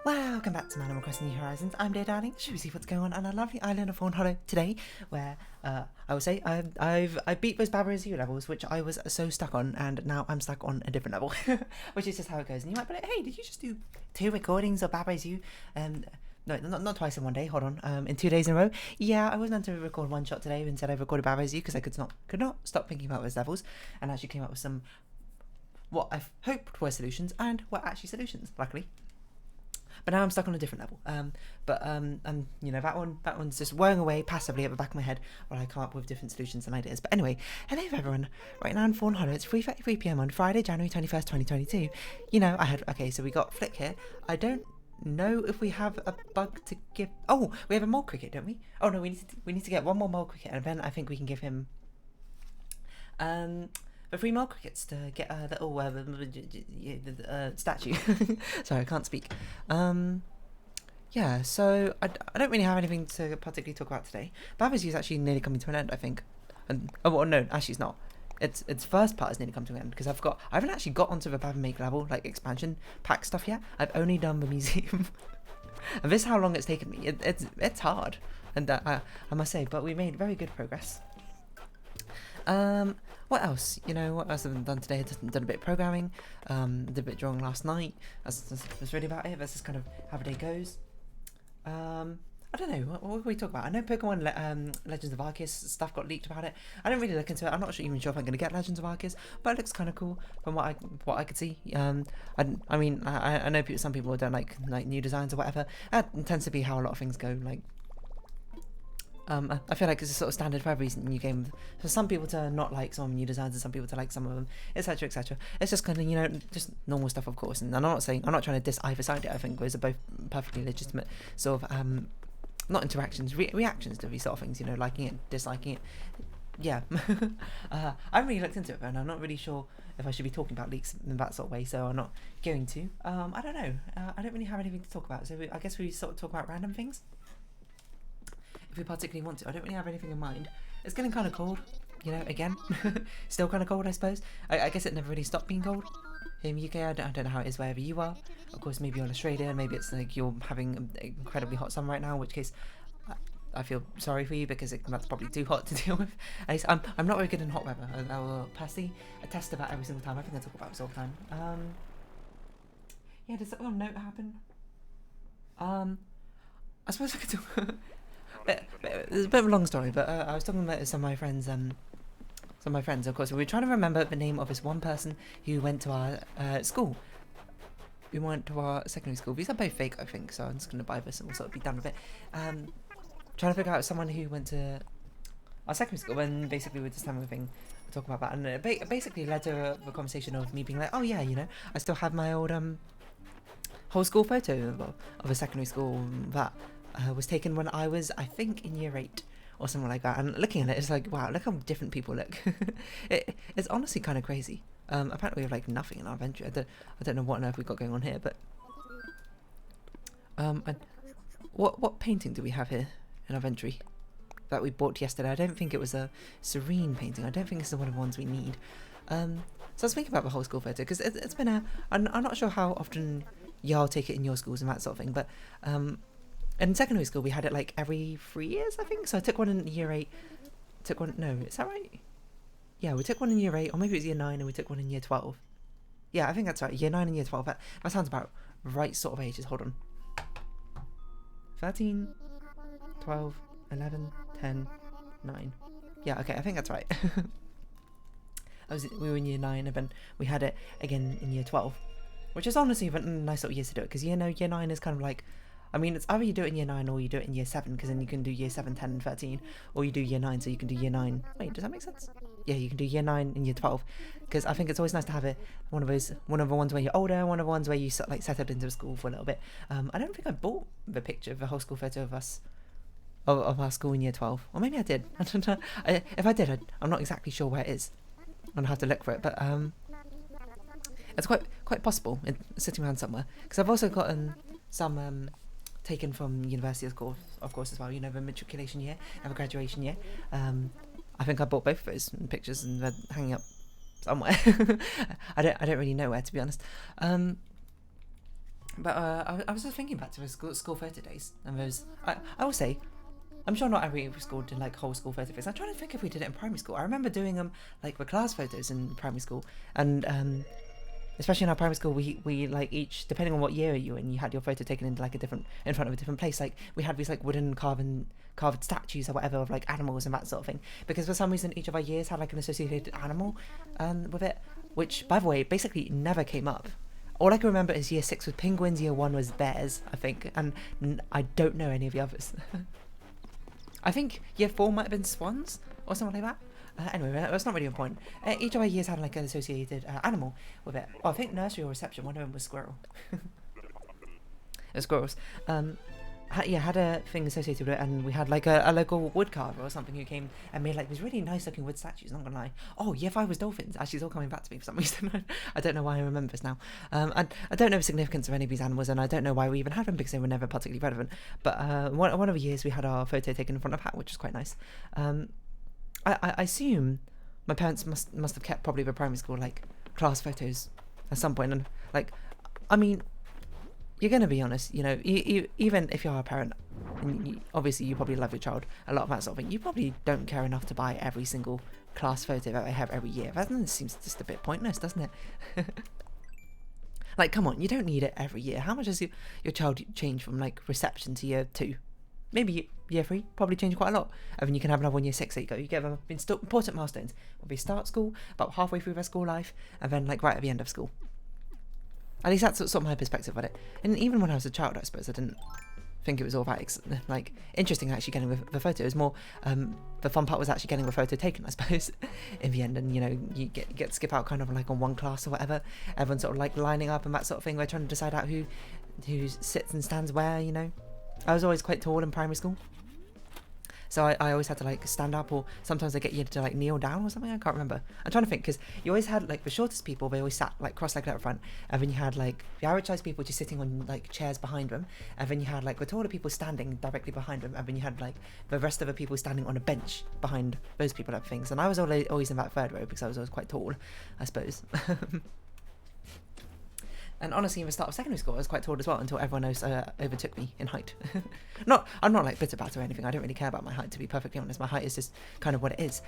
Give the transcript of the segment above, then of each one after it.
Welcome back to Animal Crossing New Horizons. I'm dear darling. Should we see what's going on a lovely island of Fawnhollow today, where I will say I beat those Baba Is You levels, which I was so stuck on, and now I'm stuck on a different level, which is just how it goes. And you might be like, hey, did you just do 2 recordings of Baba Is You? No, not twice in one day. Hold on. In 2 days in a row. Yeah, I was meant to record one shot today. Instead, I recorded Baba Is You because I could not stop thinking about those levels, and actually came up with some what I hoped were solutions and were actually solutions. Luckily. But now I'm stuck on a different level. You know, that one's just whirring away passively at the back of my head while I come up with different solutions and ideas. But anyway, hello everyone. Right now in Fawnhallow, it's 3:33 PM on Friday, January 21st, 2022. You know, so we got Flick here. I don't know if we have a bug to give. Oh, we have a mole cricket, don't we? Oh no, we need to get one more mole cricket, and then I think we can give him the 3 mole crickets to get a little statue. Sorry, I can't speak. Yeah, so I don't really have anything to particularly talk about today. Baba Is You is actually nearly coming to an end, I think. And oh well, no, actually it's not. Its first part has nearly come to an end because I haven't actually got onto the Baba Make level, like expansion pack stuff yet. I've only done the museum. And this is how long it's taken me. It's hard, and I must say, but we made very good progress. What else? You know, what else have I done today? I've done a bit of programming, did a bit of drawing last night. That's really about it. That's just kind of how the day goes. I don't know, what can we talk about? I know Pokemon Legends of Arceus stuff got leaked about it. I don't really look into it. I'm not even sure if I'm going to get Legends of Arceus, but it looks kind of cool from what I could see. I mean, I know some people don't like new designs or whatever. That tends to be how a lot of things go. Like, I feel like it's a sort of standard for every new game. For some people to not like some new designs, and some people to like some of them, etc., etc. It's just kind of, you know, just normal stuff, of course. And I'm not trying to diss either side. I think those are both perfectly legitimate sort of not interactions, reactions to these sort of things. You know, liking it, disliking it. Yeah, I haven't really looked into it, and I'm not really sure if I should be talking about leaks in that sort of way. So I'm not going to. I don't know. I don't really have anything to talk about. So I guess we sort of talk about random things. If we particularly want to. I don't really have anything in mind. It's getting kind of cold, you know, again. Still kind of cold, I suppose. I guess it never really stopped being cold. Here in the UK, I don't know how it is wherever you are. Of course, maybe you're in Australia, maybe it's like you're having an incredibly hot summer right now, in which case I feel sorry for you because that's probably too hot to deal with. At least I'm not very good in hot weather. I will personally attest to that every single time. I think I talk about this all the time. Yeah, does that little note happen? I suppose I could talk... It's a bit of a long story, but I was talking about some of my friends. Of course, we were trying to remember the name of this one person who went to our school. We went to our secondary school. These are both fake, I think, so I'm just going to buy this and we'll sort of be done with it. Trying to figure out someone who went to our secondary school, and basically we're just having a thing talking about that, and it basically led to a conversation of me being like, oh yeah, you know, I still have my old whole school photo of a secondary school that was taken when I was, I think, in year 8 or something like that. And looking at it, it's like, wow, look how different people look. It's honestly kind of crazy. Apparently we have like nothing in our inventory. I don't know what on earth we've got going on here, but what painting do we have here in our inventory that we bought yesterday? I don't think it was a Serene painting. I don't think it's one of the ones we need. So I was thinking about the whole school photo because it's been I'm not sure how often y'all take it in your schools and that sort of thing, but in secondary school, we had it like every 3 years, I think. So I took one in year 8. No, is that right? Yeah, we took one in year 8, or maybe it was year 9, and we took one in year 12. Yeah, I think that's right. Year 9 and year 12. That sounds about right sort of ages. Hold on. 13, 12, 11, 10, 9. Yeah, okay, I think that's right. We were in year 9, and then we had it again in year 12. Which is honestly a nice sort of years to do it, because year 9 is kind of like... I mean, it's either you do it in year 9 or you do it in year 7, because then you can do year 7, 10, and 13, or you do year 9, so you can do year 9. Wait, does that make sense? Yeah, you can do year 9 and year 12, because I think it's always nice to have it one of the ones where you're older, one of the ones where you like settled into school for a little bit. I don't think I bought the picture of the whole school photo of us, of our school in year 12, or maybe I did. I don't know. If I did, I'm not exactly sure where it is. I'm gonna have to look for it, but it's quite possible it's sitting around somewhere, because I've also gotten some taken from university, of course, as well. You know, the matriculation year and the graduation year. I think I bought both of those pictures and they're hanging up somewhere. I don't really know where, to be honest. But I was just thinking back to the school photo days, and I will say, I'm sure not every school did like whole school photo days. I'm trying to think if we did it in primary school. I remember doing them like the class photos in primary school, and especially in our primary school, we like each, depending on what year you were in, you had your photo taken into like in front of a different place. Like we had these like wooden carved statues or whatever of like animals and that sort of thing, because for some reason each of our years had like an associated animal with it, which by the way basically never came up. All I can remember is year 6 was penguins, year 1 was bears, I think, and I don't know any of the others. I think year 4 might have been swans or something like that. Anyway, that's not really important. Each of our years had like an associated animal with it. Oh, I think nursery or reception, one of them was squirrel. Squirrels. Had a thing associated with it, and we had like a local wood carver or something who came and made like these really nice looking wood statues, not gonna lie. Oh, year 5 was dolphins. Actually, it's all coming back to me for some reason. I don't know why I remember this now. I don't know the significance of any of these animals, and I don't know why we even had them, because they were never particularly relevant. But one of the years we had our photo taken in front of a hat, which was quite nice. I assume my parents must have kept probably the primary school like class photos at some point, and like, I mean, you're going to be honest, you know, even if you're a parent, and obviously you probably love your child, a lot of that sort of thing, you probably don't care enough to buy every single class photo that they have every year. That seems just a bit pointless, doesn't it? Like, come on, you don't need it every year. How much does your child change from like reception to year 2? Maybe year 3, probably change quite a lot. And then you can have another one year 6, there you go. You get them important milestones. Will be start school, about halfway through their school life, and then like right at the end of school. At least that's sort of my perspective on it. And even when I was a child, I suppose I didn't think it was all that like interesting actually getting the photo. It was more the fun part was actually getting the photo taken, I suppose, in the end. And you know, you get to skip out kind of like on one class or whatever. Everyone's sort of like lining up and that sort of thing. We're trying to decide out who sits and stands where. You know, I was always quite tall in primary school, so I always had to like stand up, or sometimes they get you to like kneel down or something. I can't remember. I'm trying to think, because you always had like the shortest people, they always sat like cross-legged out front, and then you had like the average sized people just sitting on like chairs behind them, and then you had like the taller people standing directly behind them, and then you had like the rest of the people standing on a bench behind those people type things. And I was always in that third row because I was always quite tall, I suppose. And honestly, in the start of secondary school, I was quite tall as well, until everyone else overtook me in height. I'm not like bitter about it or anything. I don't really care about my height, to be perfectly honest. My height is just kind of what it is.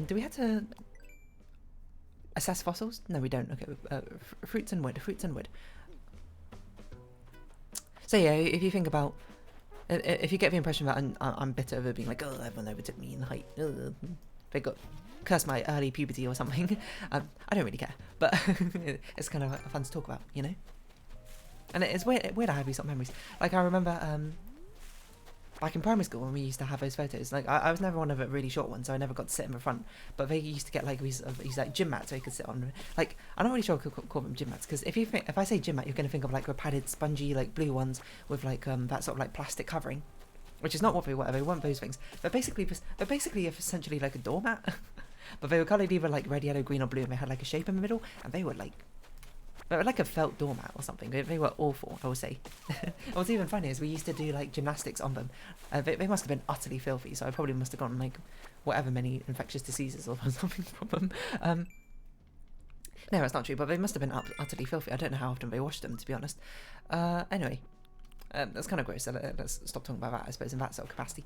Do we have to assess fossils? No, we don't. Okay, fruits and wood. So yeah, if you think about, if you get the impression that I'm bitter over being like, oh, everyone overtook me in height, they got curse my early puberty or something. I don't really care, but it's kind of fun to talk about, you know. And it's weird I have these sort of memories. Like I remember, like in primary school when we used to have those photos. Like I was never one of the really short ones, so I never got to sit in the front. But they used to get like these like gym mats so you could sit on. Like I'm not really sure I could call them gym mats, because if I say gym mat, you're going to think of like the padded, spongy, like blue ones with like that sort of like plastic covering, which is not what they were. They weren't those things. They're basically essentially like a doormat. But they were coloured either like red, yellow, green or blue, and they had like a shape in the middle, and they were like a felt doormat or something. They were awful, I would say. What's even funny is we used to do like gymnastics on them. They must have been utterly filthy, so I probably must have gotten like whatever many infectious diseases or something from them. No, that's not true, but they must have been utterly filthy. I don't know how often they washed them, to be honest. Anyway, that's kind of gross, so let's stop talking about that, I suppose, in that sort of capacity.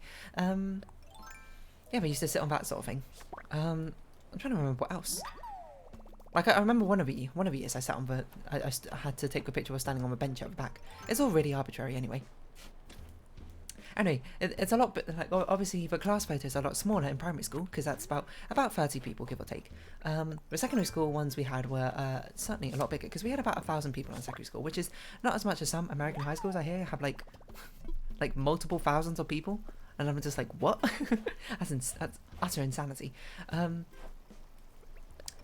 Yeah, we used to sit on that sort of thing. I'm trying to remember what else. Like I remember one of the years I sat on the. I had to take a picture of standing on the bench at the back. It's all really arbitrary anyway. Anyway, it's a lot. Like obviously, the class photos are a lot smaller in primary school, because that's about 30 people, give or take. The secondary school ones we had were certainly a lot bigger, because we had about 1,000 people in secondary school, which is not as much as some American high schools I hear have like multiple thousands of people. And I'm just like, what? That's utter insanity. But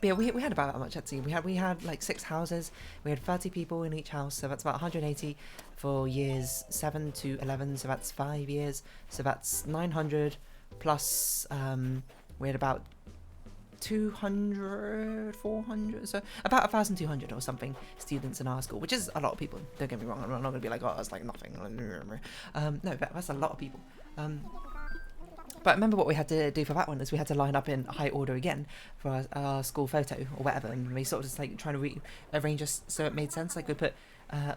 yeah, we had about that much, actually. We had like 6 houses. We had 30 people in each house, so that's about 180 for years 7 to 11. So that's 5 years. So that's 900 plus. We had about 200, 400, so about 1,200 or something students in our school, which is a lot of people. Don't get me wrong. I'm not going to be like, oh, that's like nothing. No, that's a lot of people. But I remember what we had to do for that one is we had to line up in high order again for our school photo or whatever, and we sort of just like trying to rearrange us so it made sense. Like we put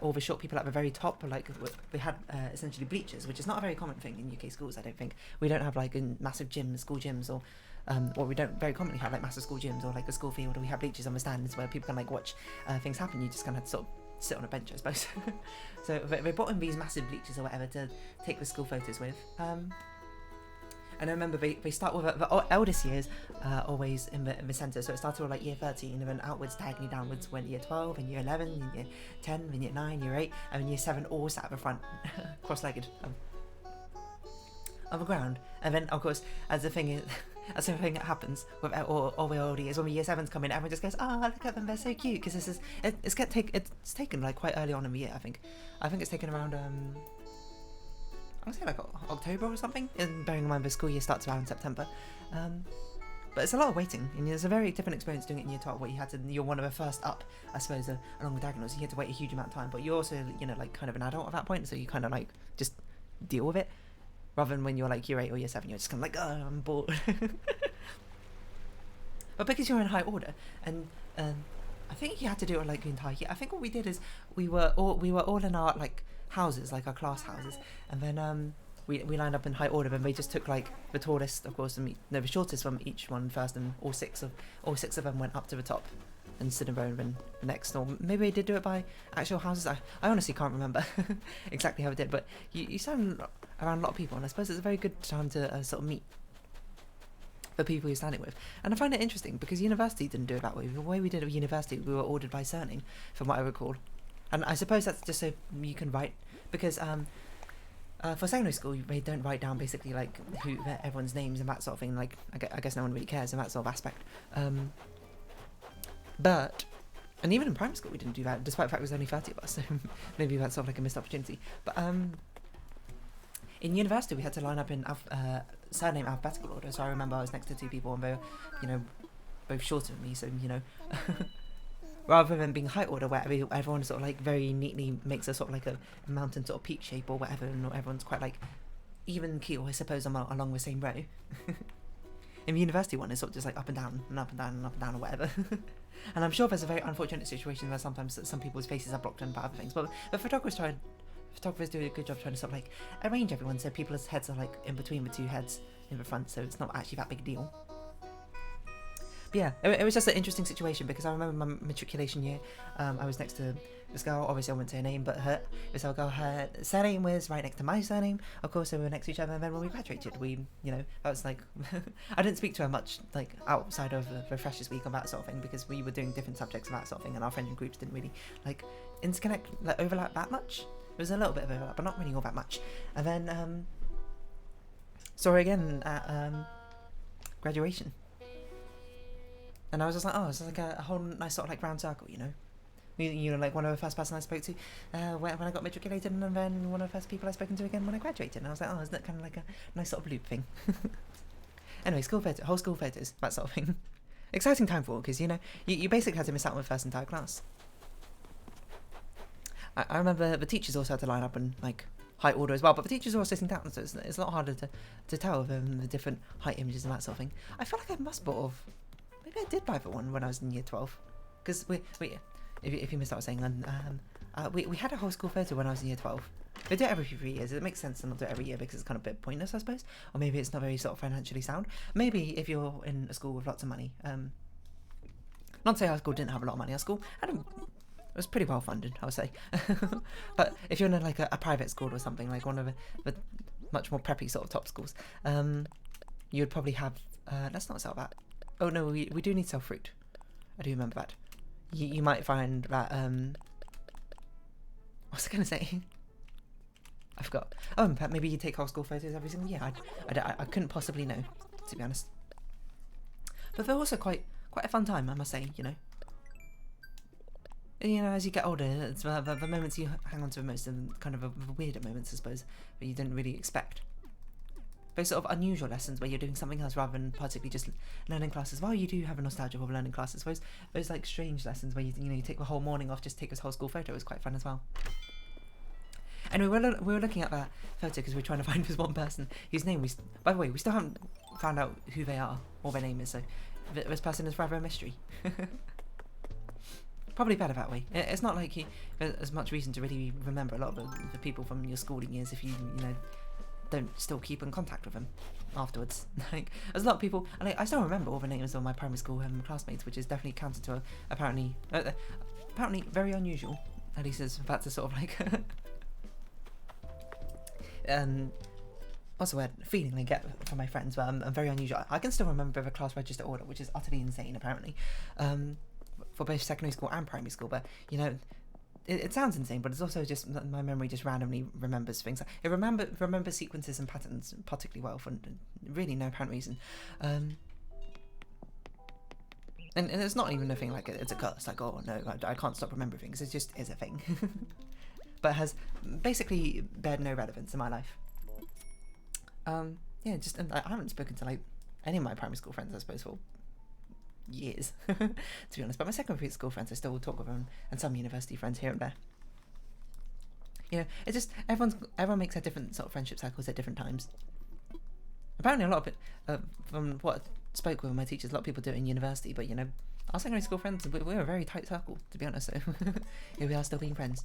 all the short people at the very top. Like we had essentially bleachers, which is not a very common thing in UK schools. I don't think we don't have like in massive gyms, school gyms, or we don't very commonly have like massive school gyms or like a school field, or we have bleachers on the stands where people can like watch things happen. You just kind of sort of sit on a bench, I suppose. So they brought in these massive bleachers or whatever to take the school photos with. And I remember they start with the eldest years always in the centre. So it started with like year 13 and then outwards, diagonally downwards went year 12 and year 11 and year 10 and year 9, year 8 and then year 7 all sat at the front, cross-legged on the ground. And then of course, as the thing that happens with all the old years, when the year 7s come in, everyone just goes, oh, look at them, they're so cute, because it's taken like quite early on in the year. I think it's taken around I would say like October or something, and bearing in mind the school year starts around September. But it's a lot of waiting, and it's a very different experience doing it in year 12, where you're one of the first up, I suppose, along the diagonals. You had to wait a huge amount of time, but you're also, like kind of an adult at that point, so you kind of like just deal with it, rather than when you're like year 8 or year 7, you're just kind of like, oh, I'm bored. But because you're in high order, and I think you had to do it like the entire year. I think what we did is we were all in our like houses, like our class houses, and then we lined up in high order, and they just took like the tallest, of course, and the shortest from each one first, and all six of them went up to the top and stood in row, and then the next, or maybe they did do it by actual houses. I honestly can't remember exactly how it did, but you stand around a lot of people, and I suppose it's a very good time to sort of meet the people you're standing with. And I find it interesting because university didn't do it that way. The way we did it at university, we were ordered by surname, from what I recall. And I suppose that's just so you can write, because for secondary school they don't write down basically like who everyone's names and that sort of thing. Like I guess no one really cares in that sort of aspect. And even in primary school we didn't do that, despite the fact there was only 30 of us. So maybe that's sort of like a missed opportunity. But in university we had to line up in surname alphabetical order. So I remember I was next to two people, and they were, both shorter than me. So rather than being height order where everyone sort of like very neatly makes a sort of like a mountain sort of peak shape or whatever, and everyone's quite like even keel, I suppose, along the same row. In the university one, it's sort of just like up and down and up and down and up and down or whatever. And I'm sure there's a very unfortunate situation where sometimes some people's faces are blocked in by other things, but photographers do a good job trying to sort of like arrange everyone so people's heads are like in between the two heads in the front, so it's not actually that big a deal. But yeah, it was just an interesting situation, because I remember my matriculation year, I was next to this girl. Obviously I won't say her name, but her surname was right next to my surname, of course, so we were next to each other. And then when we graduated, that was like I didn't speak to her much like outside of the freshers week on that sort of thing, because we were doing different subjects and that sort of thing, and our friendship groups didn't really like interconnect, like overlap that much. There was a little bit of overlap, but not really all that much. And then saw her again at graduation. And I was just like, oh, it's like a whole nice sort of like round circle, like one of the first person I spoke to when I got matriculated, and then one of the first people I spoken to again when I graduated. And I was like, oh, isn't that kind of like a nice sort of loop thing? Anyway, whole school photos, that sort of thing. Exciting time for all, because you basically had to miss out on the first entire class. I remember the teachers also had to line up in like height order as well, but the teachers were all sitting down, so it's a lot harder to tell the different height images and that sort of thing. I feel like I must have. Maybe I did buy for one when I was in year 12, because if you missed what I was saying, we had a whole school photo when I was in year 12. They do it every 3 years. It makes sense to not do it every year because it's kind of a bit pointless, I suppose, or maybe it's not very sort of financially sound. Maybe if you're in a school with lots of money, not to say our school didn't have a lot of money. Our school it was pretty well funded, I would say. But if you're in like a private school or something, like one of the much more preppy sort of top schools, you would probably have. Let's not sell that. Oh no, we do need to sell fruit. I do remember that. You might find that, what was I going to say? I forgot. Oh, in fact, maybe you take whole school photos every single year. I couldn't possibly know, to be honest. But they're also quite a fun time, I must say, as you get older, it's the moments you hang on to the most, and kind of the weirder moments, I suppose, that you didn't really expect. Those sort of unusual lessons where you're doing something else rather than particularly just learning classes. While you do have a nostalgia of learning classes, those like strange lessons where you take the whole morning off just to take this whole school photo was quite fun as well. And we were looking at that photo because we were trying to find this one person whose name by the way, we still haven't found out who they are or their name is, so this person is rather a mystery. probably better that way. It's not like there's as much reason to really remember a lot of the people from your schooling years if you know don't still keep in contact with them afterwards. Like there's a lot of people, and I still remember all the names of my primary school classmates, which is definitely counted to apparently very unusual. At least that's a sort of like what's the word, feeling I get from my friends, but I'm very unusual. I can still remember the class register order, which is utterly insane apparently, for both secondary school and primary school. But you know, it sounds insane, but it's also just my memory just randomly remembers things. It remembers sequences and patterns particularly well for really no apparent reason. And it's not even a thing like it's a curse, like, oh no, I can't stop remembering things. It just is a thing. But it has basically bared no relevance in my life. Yeah, just I haven't spoken to like any of my primary school friends, I suppose, for years, to be honest. But my secondary school friends, I still talk with them, and some university friends here and there. You know, it's just everyone makes their different sort of friendship cycles at different times. Apparently, a lot of it, from what I spoke with my teachers, a lot of people do it in university. But you know, our secondary school friends, we're a very tight circle, to be honest. So here we are, still being friends.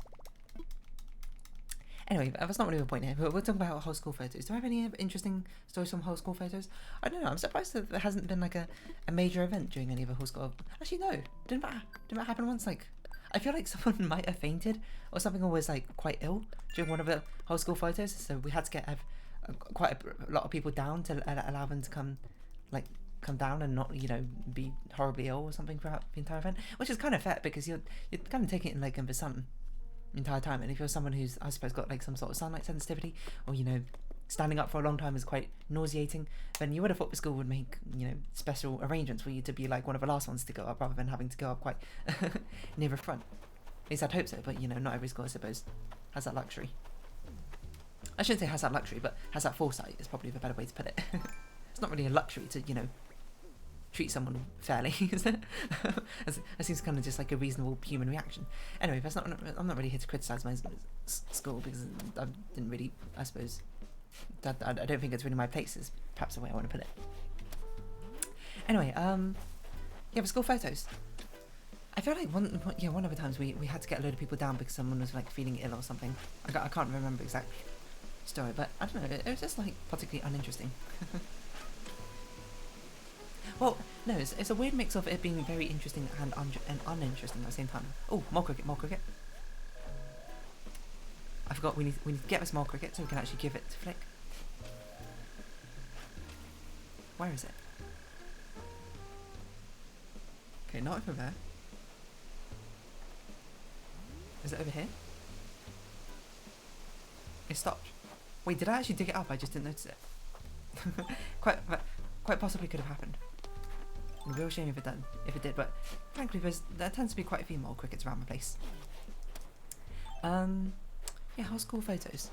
Anyway, that's not really the point here. We're talking about whole school photos. Do I have any interesting stories from whole school photos? I don't know. I'm surprised that there hasn't been like a major event during any of the whole school. Actually, no. Didn't that happen once? Like, I feel like someone might have fainted or something, or was like quite ill during one of the whole school photos. So we had to get quite a lot of people down to allow them to come down and not, you know, be horribly ill or something throughout the entire event. Which is kind of fair because you're kind of taking it in like in the sun the entire time, and if you're someone who's, I suppose, got like some sort of sunlight sensitivity, or you know, standing up for a long time is quite nauseating, then you would have thought the school would make, you know, special arrangements for you to be like one of the last ones to go up rather than having to go up quite near the front. At least I'd hope so, but you know, not every school, I suppose, has that luxury. I shouldn't say has that luxury, but has that foresight is probably the better way to put it. It's not really a luxury to, you know, treat someone fairly, is it? That seems kind of just like a reasonable human reaction. Anyway, I'm not really here to criticise my school because I didn't really, I suppose, I don't think it's really my place, is perhaps the way I want to put it. Anyway, yeah, the school photos. I feel like one of the times we had to get a load of people down because someone was like feeling ill or something. I can't remember the exact story, but I don't know, it was just like particularly uninteresting. Well, no, it's a weird mix of it being very interesting and uninteresting at the same time. Oh, more cricket. I forgot we need to get this more cricket so we can actually give it to Flick. Where is it? Okay, not over there. Is it over here? It stopped. Wait, did I actually dig it up? I just didn't notice it. Quite possibly could have happened. A real shame if it did, but frankly there tends to be quite a few more crickets around the place. Yeah, whole school photos.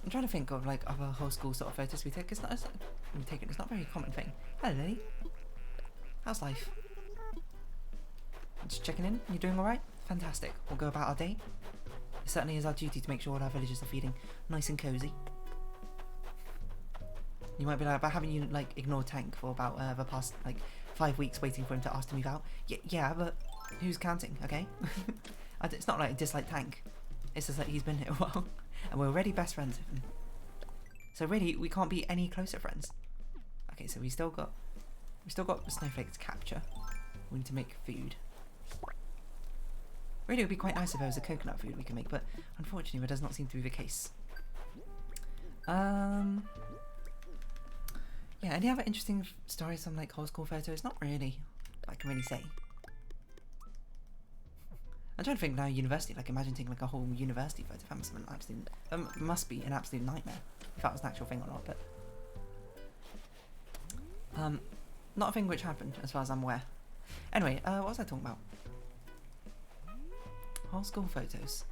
I'm trying to think of like other whole school sort of photos we take. It's not a very common thing. Hello Lily. How's life? Just checking in, you doing alright? Fantastic. We'll go about our day. It certainly is our duty to make sure all our villagers are feeling nice and cosy. You might be like, but haven't you like ignored Tank for about the past like 5 weeks waiting for him to ask to move out? Yeah, but who's counting, okay? It's not like I dislike Tank. It's just that he's been here a while, and we're already best friends with him. So really, we can't be any closer friends. Okay, so we still got the snowflake to capture. We need to make food. Really, it would be quite nice if there was a coconut food we can make, but unfortunately, that does not seem to be the case. Yeah, any other interesting stories from like whole school photos? Not really. I can really say. I'm trying to think now. University, like imagine taking like a whole university photo. That must be an absolute nightmare if that was an actual thing or not. But not a thing which happened as far as I'm aware. Anyway, what was I talking about? Whole school photos.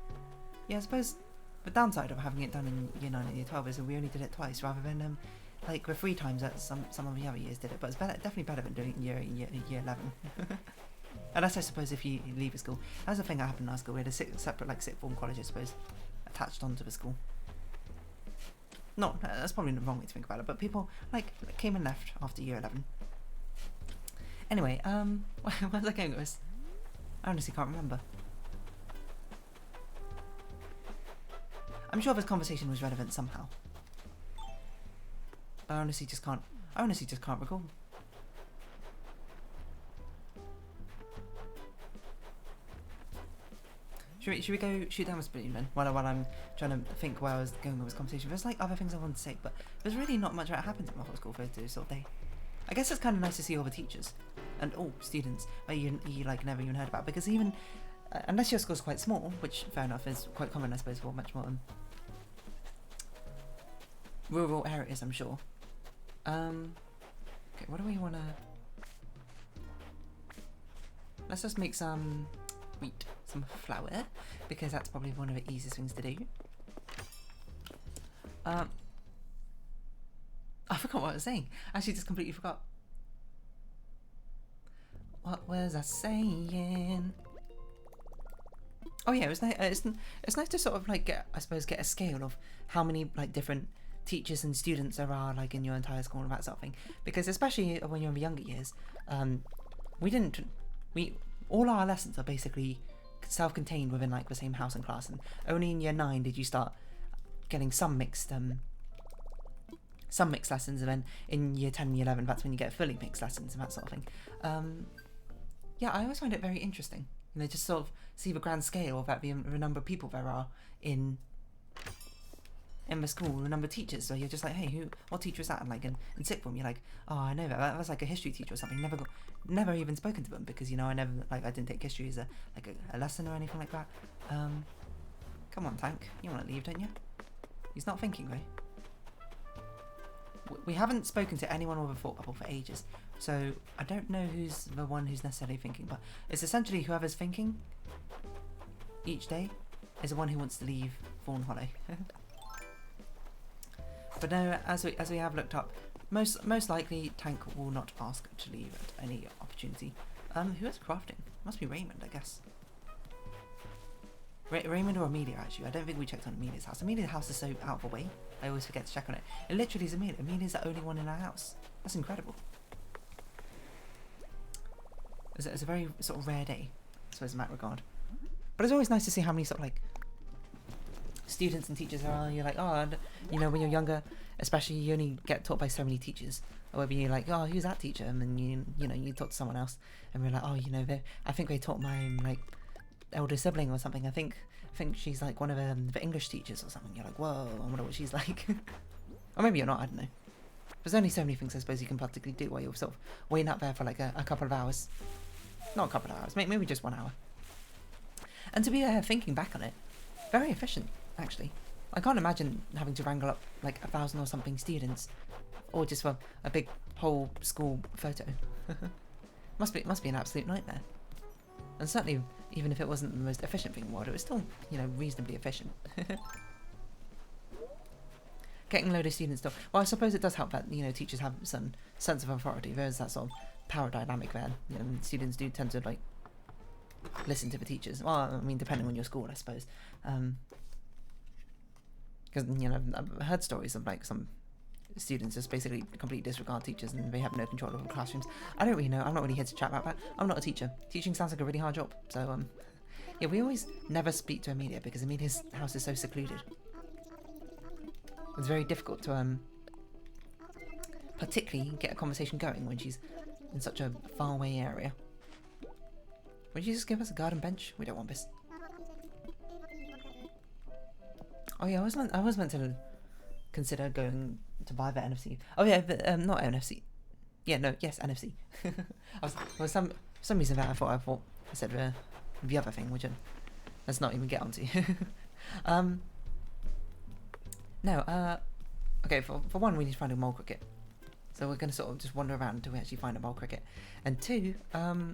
Yeah, I suppose the downside of having it done in year 9 and year 12 is that we only did it twice rather than like the 3 times that some of the other years did it. But it's definitely better than doing it in year 11. Unless I suppose if you leave a school. That's the thing that happened in our school. We had a separate like sixth form college, I suppose, attached onto the school. No, that's probably the wrong way to think about it. But people like came and left after year 11. Anyway, where was I going with this? I honestly can't remember. I'm sure this conversation was relevant somehow. I honestly just can't recall. Should we go shoot down this balloon then? While I'm trying to think where I was going with this conversation. There's like other things I want to say, but there's really not much that happens at my whole school for this sort of day. I guess it's kind of nice to see all the teachers and all students that you like never even heard about, because even unless your school's quite small, which fair enough is quite common I suppose for much more rural areas, I'm sure. Okay, what do we want to? Let's just make some wheat, some flour, because that's probably one of the easiest things to do. I forgot what I was saying. I actually just completely forgot. What was I saying? Oh yeah, it was nice. It's nice to sort of like get a scale of how many like different teachers and students there are like in your entire school and that sort of thing. Because especially when you're in the younger years, all our lessons are basically self-contained within like the same house and class, and only in year 9 did you start getting some mixed lessons, and then in year 10 and year 11 that's when you get fully mixed lessons and that sort of thing. Yeah, I always find it very interesting, you know, just sort of see the grand scale of that, the number of people there are in the school, the number of teachers. So you're just like, hey, what teacher is that? And like in sixth form, you're like, oh, I know that was like a history teacher or something. Never even spoken to them, because you know I didn't take history as a lesson or anything like that. Come on, Tank, you want to leave, don't you? He's not thinking though. We haven't spoken to anyone with a thought bubble for ages, so I don't know who's the one who's necessarily thinking, but it's essentially whoever's thinking each day is the one who wants to leave Fawnhollow. But no, as we have looked up, most likely Tank will not ask to leave at any opportunity. Who is crafting? Must be Raymond, I guess. Raymond or Amelia, actually. I don't think we checked on Amelia's house. Amelia's house is so out of the way, I always forget to check on it. It literally is Amelia. Amelia's the only one in our house. That's incredible. It's a very sort of rare day, I suppose, in that regard. But it's always nice to see how many sort of like students and teachers there are. You're like, oh, and, you know, when you're younger, especially, you only get taught by so many teachers. Or whether you're like, oh, who's that teacher? And then you know you talk to someone else, and we're like, oh, you know, I think they taught my like elder sibling or something. I think she's like one of the English teachers or something. You're like, whoa, I wonder what she's like. Or maybe you're not, I don't know. There's only so many things I suppose you can practically do while you're sort of waiting up there for like a couple of hours. Not a couple of hours, maybe just 1 hour. And to be thinking back on it, very efficient, actually. I can't imagine having to wrangle up like 1,000 or something students, or just for a big whole school photo. must be an absolute nightmare. And certainly, even if it wasn't the most efficient thing in the world, it was still, you know, reasonably efficient. Getting a load of students to... Well, I suppose it does help that, you know, teachers have some sense of authority. There's that sort of power dynamic there. You know, students do tend to, like, listen to the teachers. Well, I mean, depending on your school, I suppose. Because, you know, I've heard stories of, like, some students just basically completely disregard teachers and they have no control over classrooms. I don't really know. I'm not really here to chat about that. I'm not a teacher. Teaching sounds like a really hard job. So, yeah, we always never speak to Amelia because Amelia's house is so secluded. It's very difficult to, particularly get a conversation going when she's in such a faraway area. Would you just give us a garden bench? We don't want this. Oh yeah, I was meant to consider going to buy the NFC. Oh yeah, but not NFC. Yeah, no, yes, NFC. For some reason that I thought I said the other thing, which let's not even get onto. No, okay, for one, we need to find a mole cricket. So we're going to sort of just wander around until we actually find a mole cricket. And two, yeah,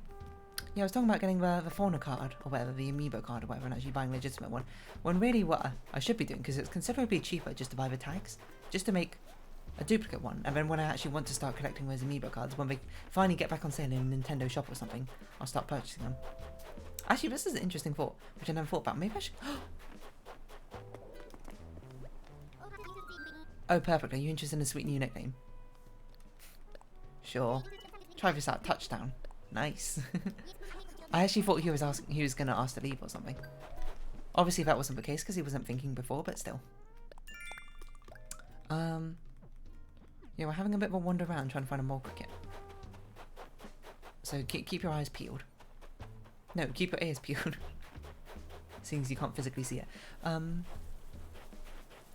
I was talking about getting the fauna card, or whatever, the amiibo card, or whatever, and actually buying a legitimate one. When really what I should be doing, because it's considerably cheaper just to buy the tags, just to make a duplicate one. And then when I actually want to start collecting those amiibo cards, when they finally get back on sale in Nintendo Shop or something, I'll start purchasing them. Actually, this is an interesting thought, which I never thought about. Maybe I should... Oh, perfect. Are you interested in a sweet new nickname? Sure. Try this out. Touchdown. Nice. I actually thought he was going to ask to leave or something. Obviously that wasn't the case because he wasn't thinking before, but still. Yeah, we're having a bit of a wander around trying to find a mole cricket. So keep your eyes peeled. No, keep your ears peeled. Seeing as you can't physically see it.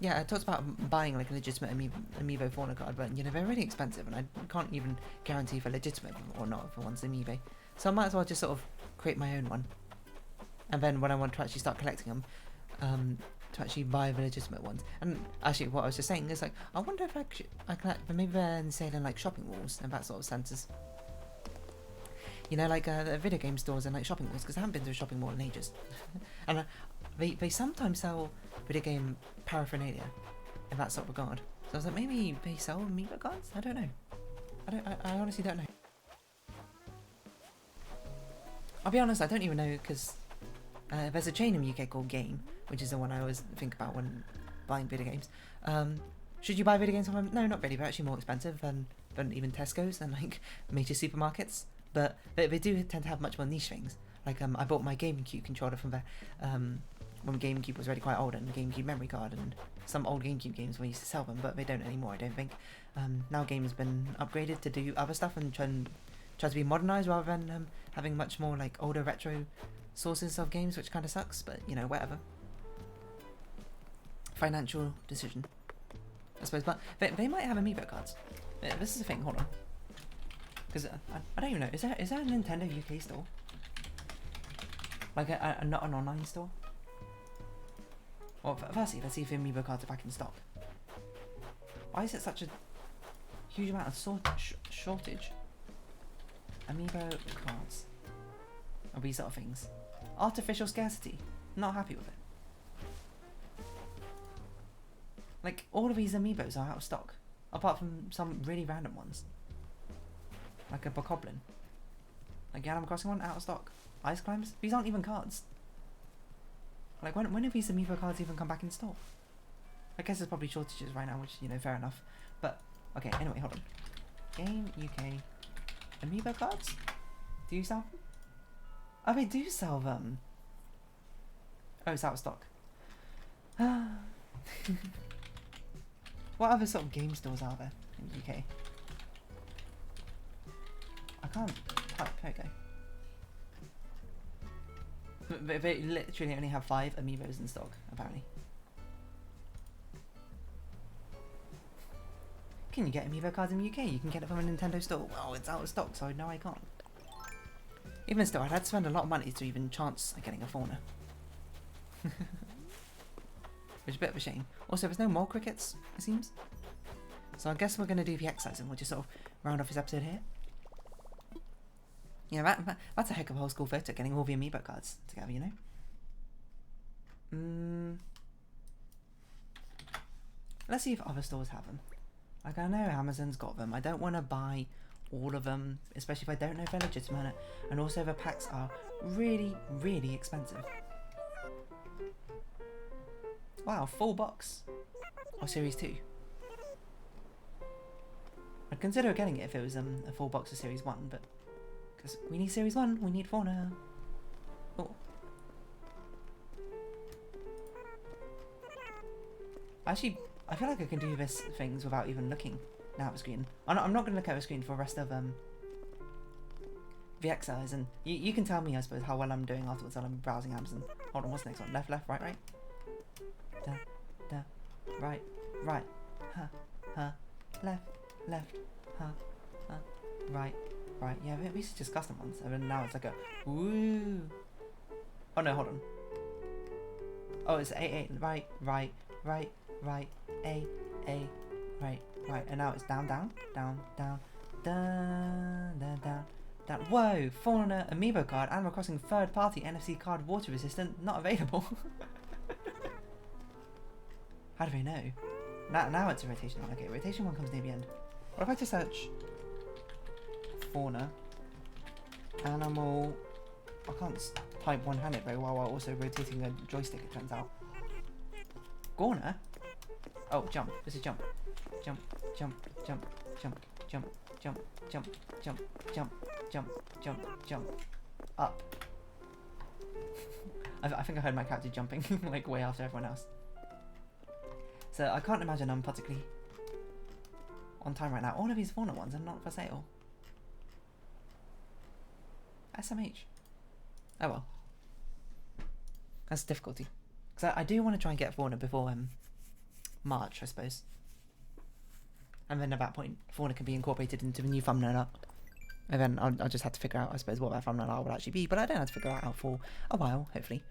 Yeah, I talked about buying like a legitimate amiibo fauna card, but you know, they're really expensive and I can't even guarantee if they're legitimate or not for one's amiibo. So I might as well just sort of create my own one. And then when I want to actually start collecting them, to actually buy the legitimate ones. And actually what I was just saying is like, I wonder if I collect, but maybe they're in sale in like shopping malls and that sort of centres. You know, like the video game stores and like shopping malls, because I haven't been to a shopping mall in ages. And they sometimes sell video game paraphernalia in that sort of regard. So I was like, maybe they sell amiibo cards? I don't know. I honestly don't know. I'll be honest, I don't even know, because there's a chain in the UK called Game, which is the one I always think about when buying video games. Should you buy video games from them? No, not really. They're actually more expensive than even Tesco's and like major supermarkets. But they do tend to have much more niche things. Like I bought my GameCube controller from there when GameCube was already quite old, and GameCube memory card and some old GameCube games we used to sell them, but they don't anymore, I don't think. Now Game's been upgraded to do other stuff and try to be modernised rather than having much more like older retro sources of games, which kind of sucks, but you know, whatever. Financial decision, I suppose. But they might have amiibo cards. This is the thing, hold on. Because I don't even know, is there a Nintendo UK store? Like not an online store? Well, firstly, let's see if amiibo cards are back in stock. Why is it such a huge amount of shortage? Amiibo cards. Of these sort of things. Artificial scarcity. Not happy with it. Like, all of these amiibos are out of stock. Apart from some really random ones. Like a Bokoblin. Like the Animal Crossing one, out of stock. Ice Climbs? These aren't even cards. Like, when have these amiibo cards even come back in stock? I guess there's probably shortages right now, which, you know, fair enough. But, okay, anyway, hold on. Game UK. Amiibo cards? Do you sell them? Oh, they do sell them. Oh, it's out of stock. What other sort of game stores are there in the UK? I can't type, there we go. They literally only have 5 amiibos in stock, apparently. Can you get amiibo cards in the UK? You can get it from a Nintendo store. Well, it's out of stock, so no, I can't. Even still, I'd had to spend a lot of money to even chance at getting a fauna. Which is a bit of a shame. Also, there's no mole crickets, it seems. So I guess we're going to do the exercise and we'll just sort of round off this episode here. Yeah, that's a heck of a whole school photo, getting all the amiibo cards together, you know? Let's see if other stores have them. Like, I know Amazon's got them. I don't want to buy all of them, especially if I don't know if they're legitimate. And also the packs are really, really expensive. Wow, full box. Or Series 2. I'd consider getting it if it was a full box of Series 1, but... because we need Series 1, we need fauna. Oh. Actually, I feel like I can do this things without even looking now at the screen. I'm not going to look at the screen for the rest of the exercise, and you can tell me, I suppose, how well I'm doing afterwards while I'm browsing Amazon. Hold on, what's the next one? Left, left, right, right. Da, da, right, right. Huh, left, left, right. Right, yeah, we should just custom ones, and then now it's like a woo. Oh no, hold on. Oh, it's A, right, right, right, right, A, right, right, and now it's down, down, down, down, down, down, down, down. Whoa, Fauna amiibo card, Animal Crossing third party NFC card, water resistant, not available. How do they know? Now it's a rotation one. Okay, rotation one comes near the end. What if I just search fauna, animal, I can't type one-handed very well while also rotating a joystick, it turns out. Gorner? Oh, jump, this is jump. Jump, jump, jump, jump. jump, jump, jump, jump, jump, jump, jump, jump, up. I think I heard my character jumping like way after everyone else. So I can't imagine I'm particularly on time right now. All of these Fawnhallow ones are not for sale. SMH. Oh well. That's difficulty. Because I do want to try and get Fawnhallow before March, I suppose. And then at that point, Fawnhallow can be incorporated into the new thumbnail art. And then I'll just have to figure out, I suppose, what that thumbnail art will actually be. But I don't have to figure that out for a while, hopefully.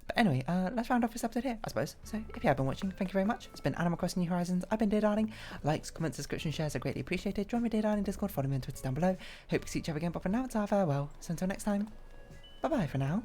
But anyway, let's round off this episode here, I suppose. So if you have been watching, thank you very much. It's been Animal Crossing New Horizons. I've been Dear Darling. Likes, comments, subscription, shares are greatly appreciated. Join me Dear Darling Discord, follow me on Twitter down below. Hope to see each other again, but for now it's our farewell. So until next time, bye bye for now.